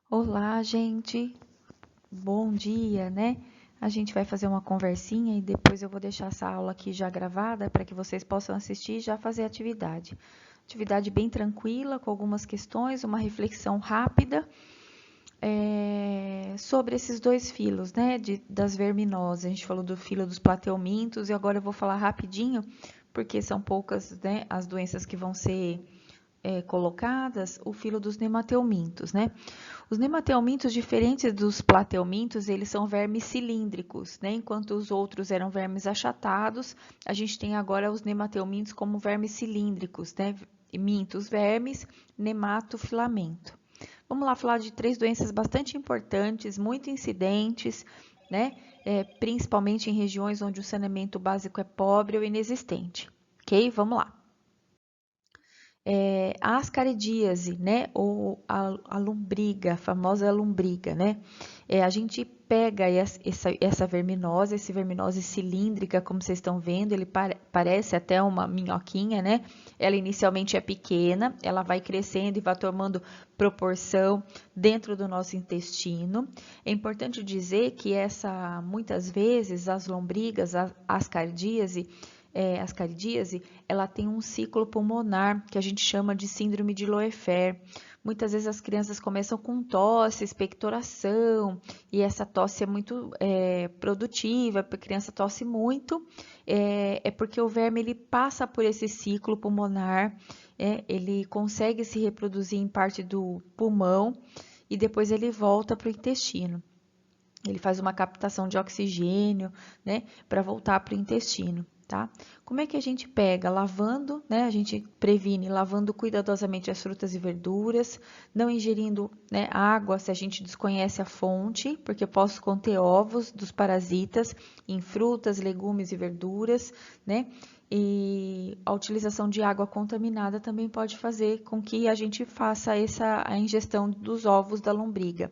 Olá, gente. Bom dia, né? A gente vai fazer uma conversinha e depois eu vou deixar essa aula aqui já gravada para que vocês possam assistir e já fazer a atividade. Atividade bem tranquila, com algumas questões, uma reflexão rápida sobre esses dois filos, né? Das verminosas. A gente falou do filo dos plateumintos e agora eu vou falar rapidinho, porque são poucas, né, as doenças que vão ser colocadas, o filo dos nemateumintos, né? Os nemateumintos, diferentes dos plateumintos, eles são vermes cilíndricos, né? Enquanto os outros eram vermes achatados, a gente tem agora os nemateumintos como vermes cilíndricos, né? Mintos, vermes, nematofilamento. Vamos lá falar de três doenças bastante importantes, muito incidentes, né? Principalmente em regiões onde o saneamento básico é pobre ou inexistente. Ok? Vamos lá. A ascaridíase, né, ou a lombriga, a famosa lombriga, né, a gente pega essa verminose cilíndrica, como vocês estão vendo, ele parece até uma minhoquinha, né, ela inicialmente é pequena, ela vai crescendo e vai tomando proporção dentro do nosso intestino. É importante dizer que muitas vezes, as lombrigas, a ascaridíase, ascaridíase, ela tem um ciclo pulmonar que a gente chama de síndrome de Loeffler. Muitas vezes as crianças começam com tosse, expectoração, e essa tosse é muito produtiva, a criança tosse muito, é porque o verme ele passa por esse ciclo pulmonar, ele consegue se reproduzir em parte do pulmão e depois ele volta para o intestino. Ele faz uma captação de oxigênio, né, para voltar para o intestino, tá? Como é que a gente pega? Lavando, né? A gente previne lavando cuidadosamente as frutas e verduras, não ingerindo, né, água se a gente desconhece a fonte, porque eu posso conter ovos dos parasitas em frutas, legumes e verduras, né? E a utilização de água contaminada também pode fazer com que a gente faça a ingestão dos ovos da lombriga.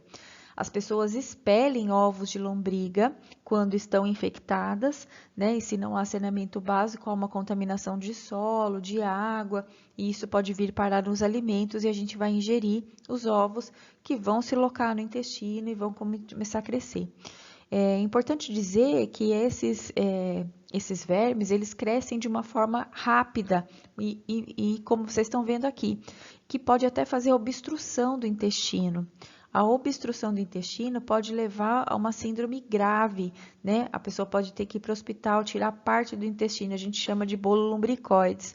As pessoas expelem ovos de lombriga quando estão infectadas, né? E se não há saneamento básico, há uma contaminação de solo, de água, e isso pode vir parar nos alimentos e a gente vai ingerir os ovos que vão se locar no intestino e vão começar a crescer. É importante dizer que esses vermes, eles crescem de uma forma rápida e como vocês estão vendo aqui, que pode até fazer obstrução do intestino. A obstrução do intestino pode levar a uma síndrome grave, né? A pessoa pode ter que ir para o hospital, tirar parte do intestino, a gente chama de bolo lumbricoides,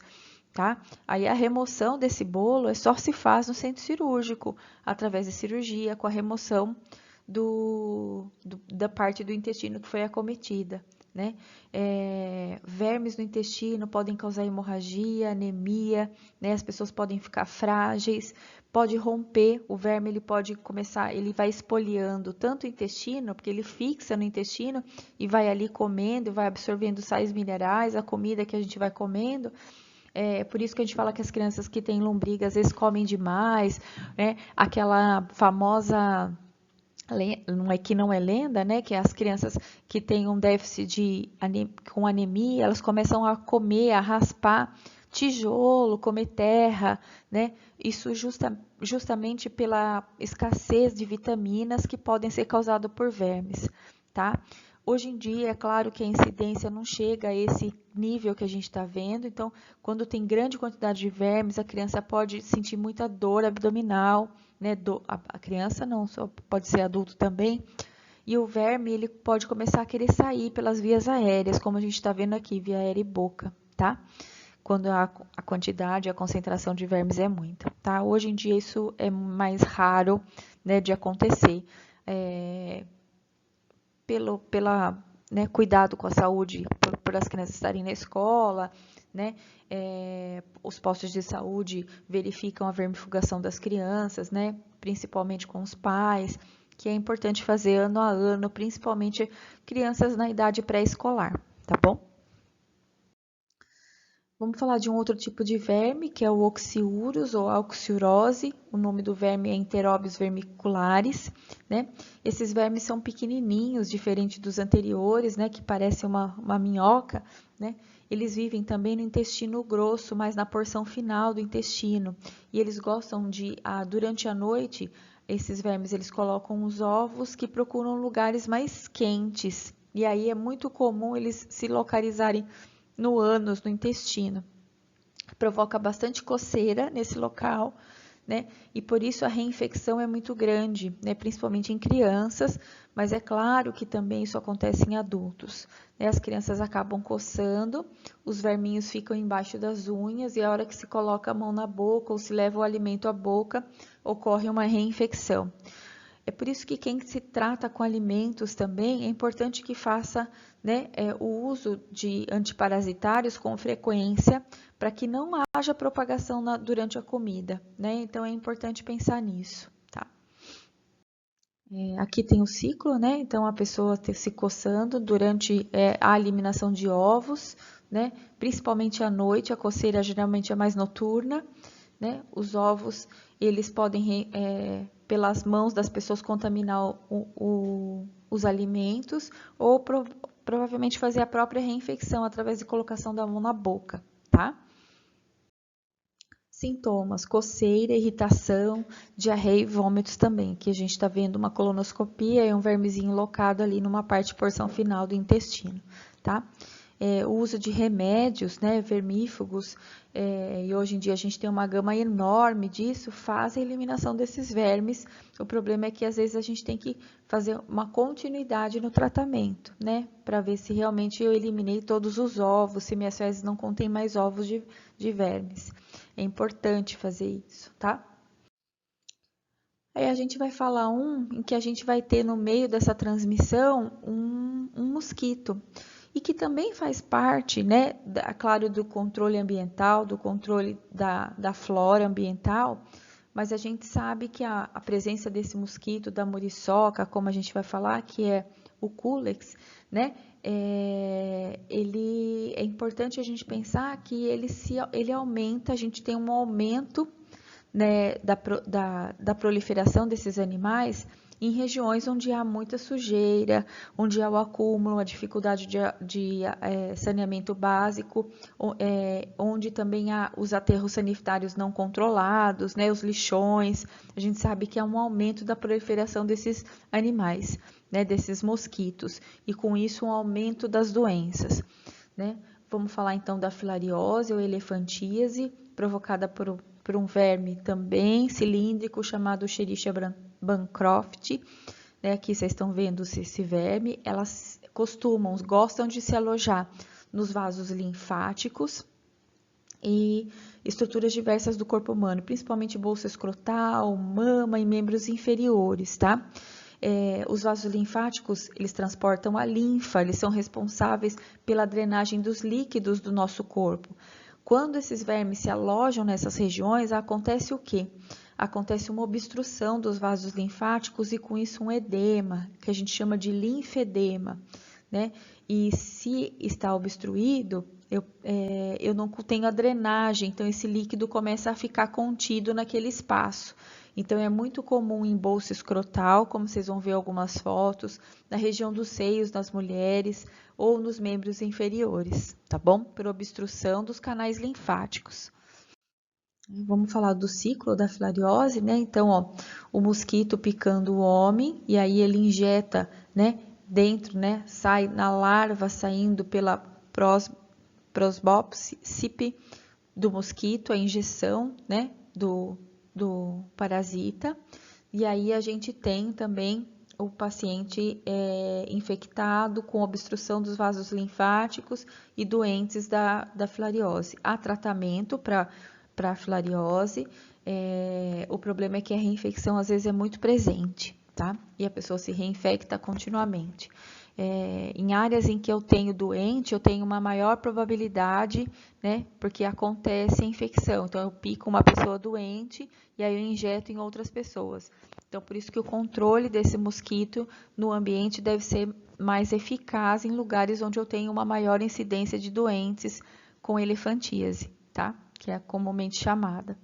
tá? Aí a remoção desse bolo só se faz no centro cirúrgico, através de cirurgia, com a remoção da parte do intestino que foi acometida, né? Vermes no intestino podem causar hemorragia, anemia, né? As pessoas podem ficar frágeis, pode romper, o verme ele pode começar, ele vai espoliando tanto o intestino, porque ele fixa no intestino e vai ali comendo, vai absorvendo sais minerais, a comida que a gente vai comendo. É por isso que a gente fala que as crianças que têm lombriga às vezes comem demais, né? Aquela famosa não é que não é lenda, né? Que as crianças que têm um déficit com anemia, elas começam a comer, a raspar tijolo, comer terra, né? Isso justamente pela escassez de vitaminas que podem ser causadas por vermes, tá? Hoje em dia, é claro que a incidência não chega a esse nível que a gente está vendo, então, quando tem grande quantidade de vermes, a criança pode sentir muita dor abdominal, né? A criança não, só pode ser adulto também. E o verme, ele pode começar a querer sair pelas vias aéreas, como a gente está vendo aqui, via aérea e boca, tá? Quando a quantidade, a concentração de vermes é muita, tá? Hoje em dia isso é mais raro, né, de acontecer. Pela, né, cuidado com a saúde, por as crianças estarem na escola, né? Os postos de saúde verificam a vermifugação das crianças, né? Principalmente com os pais, que é importante fazer ano a ano, principalmente crianças na idade pré-escolar, tá bom? Vamos falar de um outro tipo de verme, que é o oxiurus ou oxiurose. O nome do verme é Enterobius vermicularis, né? Esses vermes são pequenininhos, diferente dos anteriores, né? Que parece uma minhoca, né? Eles vivem também no intestino grosso, mas na porção final do intestino. E eles gostam de, durante a noite, esses vermes, eles colocam os ovos que procuram lugares mais quentes. E aí é muito comum eles se localizarem no ânus, no intestino. Provoca bastante coceira nesse local, né? E por isso a reinfecção é muito grande, né? Principalmente em crianças, mas é claro que também isso acontece em adultos, né? As crianças acabam coçando, os verminhos ficam embaixo das unhas e a hora que se coloca a mão na boca ou se leva o alimento à boca, ocorre uma reinfecção. É por isso que quem se trata com alimentos também é importante que faça, né, o uso de antiparasitários com frequência para que não haja propagação durante a comida, né? Então é importante pensar nisso, tá? Aqui tem o ciclo, né? Então a pessoa se coçando durante a eliminação de ovos, né? Principalmente à noite, a coceira geralmente é mais noturna, né? Os ovos, eles podem, pelas mãos das pessoas, contaminar os alimentos ou provavelmente fazer a própria reinfecção através de colocação da mão na boca, tá? Sintomas: coceira, irritação, diarreia e vômitos também. Aqui a gente está vendo uma colonoscopia e um vermezinho locado ali numa parte, porção final do intestino, tá? O uso de remédios, né, vermífugos, e hoje em dia a gente tem uma gama enorme disso, faz a eliminação desses vermes. O problema é que às vezes a gente tem que fazer uma continuidade no tratamento, né, para ver se realmente eu eliminei todos os ovos, se minhas fezes não contêm mais ovos de vermes. É importante fazer isso, tá? Aí a gente vai falar em que a gente vai ter no meio dessa transmissão um mosquito. E que também faz parte, né, claro, do controle ambiental, do controle da flora ambiental, mas a gente sabe que a presença desse mosquito, da muriçoca, como a gente vai falar, que é o Culex, né, ele é importante a gente pensar que ele aumenta, a gente tem um aumento, né, da proliferação desses animais em regiões onde há muita sujeira, onde há o acúmulo, a dificuldade de saneamento básico, onde também há os aterros sanitários não controlados, né, os lixões. A gente sabe que há um aumento da proliferação desses animais, né, desses mosquitos, e com isso um aumento das doenças, né? Vamos falar então da filariose ou elefantíase, provocada por um verme também cilíndrico chamado Escherichia Bancroft, né? Aqui vocês estão vendo esse verme. Elas gostam de se alojar nos vasos linfáticos e estruturas diversas do corpo humano, principalmente bolsa escrotal, mama e membros inferiores, tá? Os vasos linfáticos, eles transportam a linfa, eles são responsáveis pela drenagem dos líquidos do nosso corpo. Quando esses vermes se alojam nessas regiões, acontece o quê? Acontece uma obstrução dos vasos linfáticos e com isso um edema, que a gente chama de linfedema, né? E se está obstruído, eu não tenho a drenagem, então esse líquido começa a ficar contido naquele espaço. Então é muito comum em bolsa escrotal, como vocês vão ver algumas fotos, na região dos seios nas mulheres ou nos membros inferiores, tá bom? Por obstrução dos canais linfáticos. Vamos falar do ciclo da filariose, né? Então, ó, o mosquito picando o homem e aí ele injeta, né? Dentro, né? Sai na larva saindo pela prosbópside do mosquito, a injeção, né? Do parasita. E aí a gente tem também o paciente infectado com obstrução dos vasos linfáticos e doentes da filariose. Há tratamento para a filariose, o problema é que a reinfecção às vezes é muito presente, tá? E a pessoa se reinfecta continuamente. Em áreas em que eu tenho doente, eu tenho uma maior probabilidade, né? Porque acontece a infecção. Então, eu pico uma pessoa doente e aí eu injeto em outras pessoas. Então, por isso que o controle desse mosquito no ambiente deve ser mais eficaz em lugares onde eu tenho uma maior incidência de doentes com elefantíase, tá? Que é comumente chamada.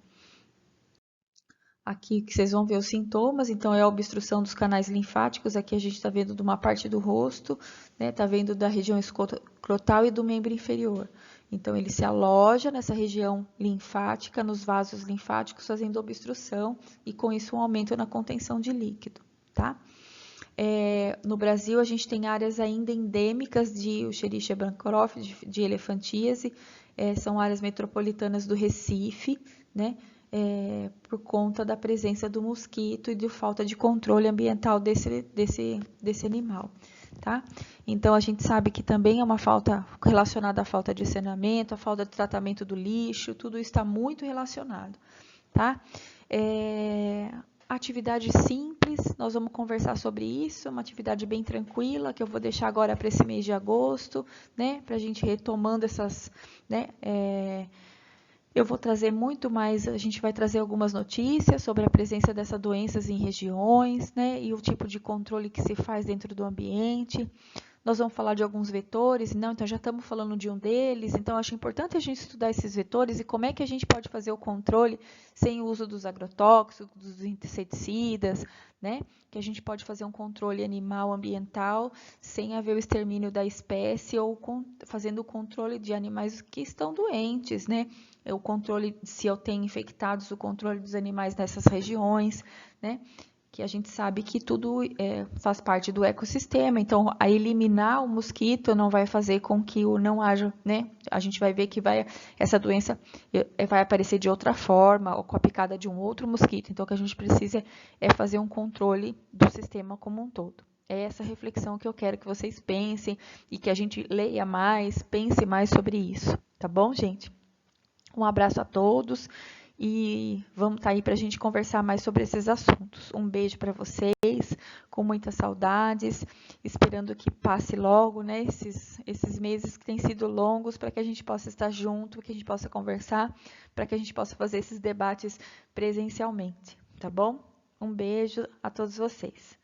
Aqui que vocês vão ver os sintomas, então é a obstrução dos canais linfáticos, aqui a gente está vendo de uma parte do rosto, né? Tá vendo da região escrotal e do membro inferior. Então, ele se aloja nessa região linfática, nos vasos linfáticos, fazendo obstrução e, com isso, um aumento na contenção de líquido, tá? No Brasil, a gente tem áreas ainda endêmicas de Escherichia bancroft, de elefantíase, são áreas metropolitanas do Recife, né? Por conta da presença do mosquito e de falta de controle ambiental desse animal, tá? Então, a gente sabe que também é uma falta relacionada à falta de saneamento, à falta de tratamento do lixo, tudo está muito relacionado, tá? Atividade simples, nós vamos conversar sobre isso, uma atividade bem tranquila, que eu vou deixar agora para esse mês de agosto, né, para a gente retomando essas, né, eu vou trazer muito mais, a gente vai trazer algumas notícias sobre a presença dessas doenças em regiões, né, e o tipo de controle que se faz dentro do ambiente. Nós vamos falar de alguns vetores, não, então já estamos falando de um deles, então acho importante a gente estudar esses vetores e como é que a gente pode fazer o controle sem o uso dos agrotóxicos, dos inseticidas, né? Que a gente pode fazer um controle animal ambiental sem haver o extermínio da espécie ou fazendo o controle de animais que estão doentes, né? O controle, se eu tenho infectados, o controle dos animais nessas regiões, né? Que a gente sabe que tudo faz parte do ecossistema, então a eliminar o mosquito não vai fazer com que o não haja, né? A gente vai ver que essa doença vai aparecer de outra forma, ou com a picada de um outro mosquito. Então, o que a gente precisa é fazer um controle do sistema como um todo. É essa reflexão que eu quero que vocês pensem e que a gente leia mais, pense mais sobre isso, tá bom, gente? Um abraço a todos e vamos estar aí para a gente conversar mais sobre esses assuntos. Um beijo para vocês, com muitas saudades, esperando que passe logo, né, esses meses que têm sido longos, para que a gente possa estar junto, que a gente possa conversar, para que a gente possa fazer esses debates presencialmente, tá bom? Um beijo a todos vocês.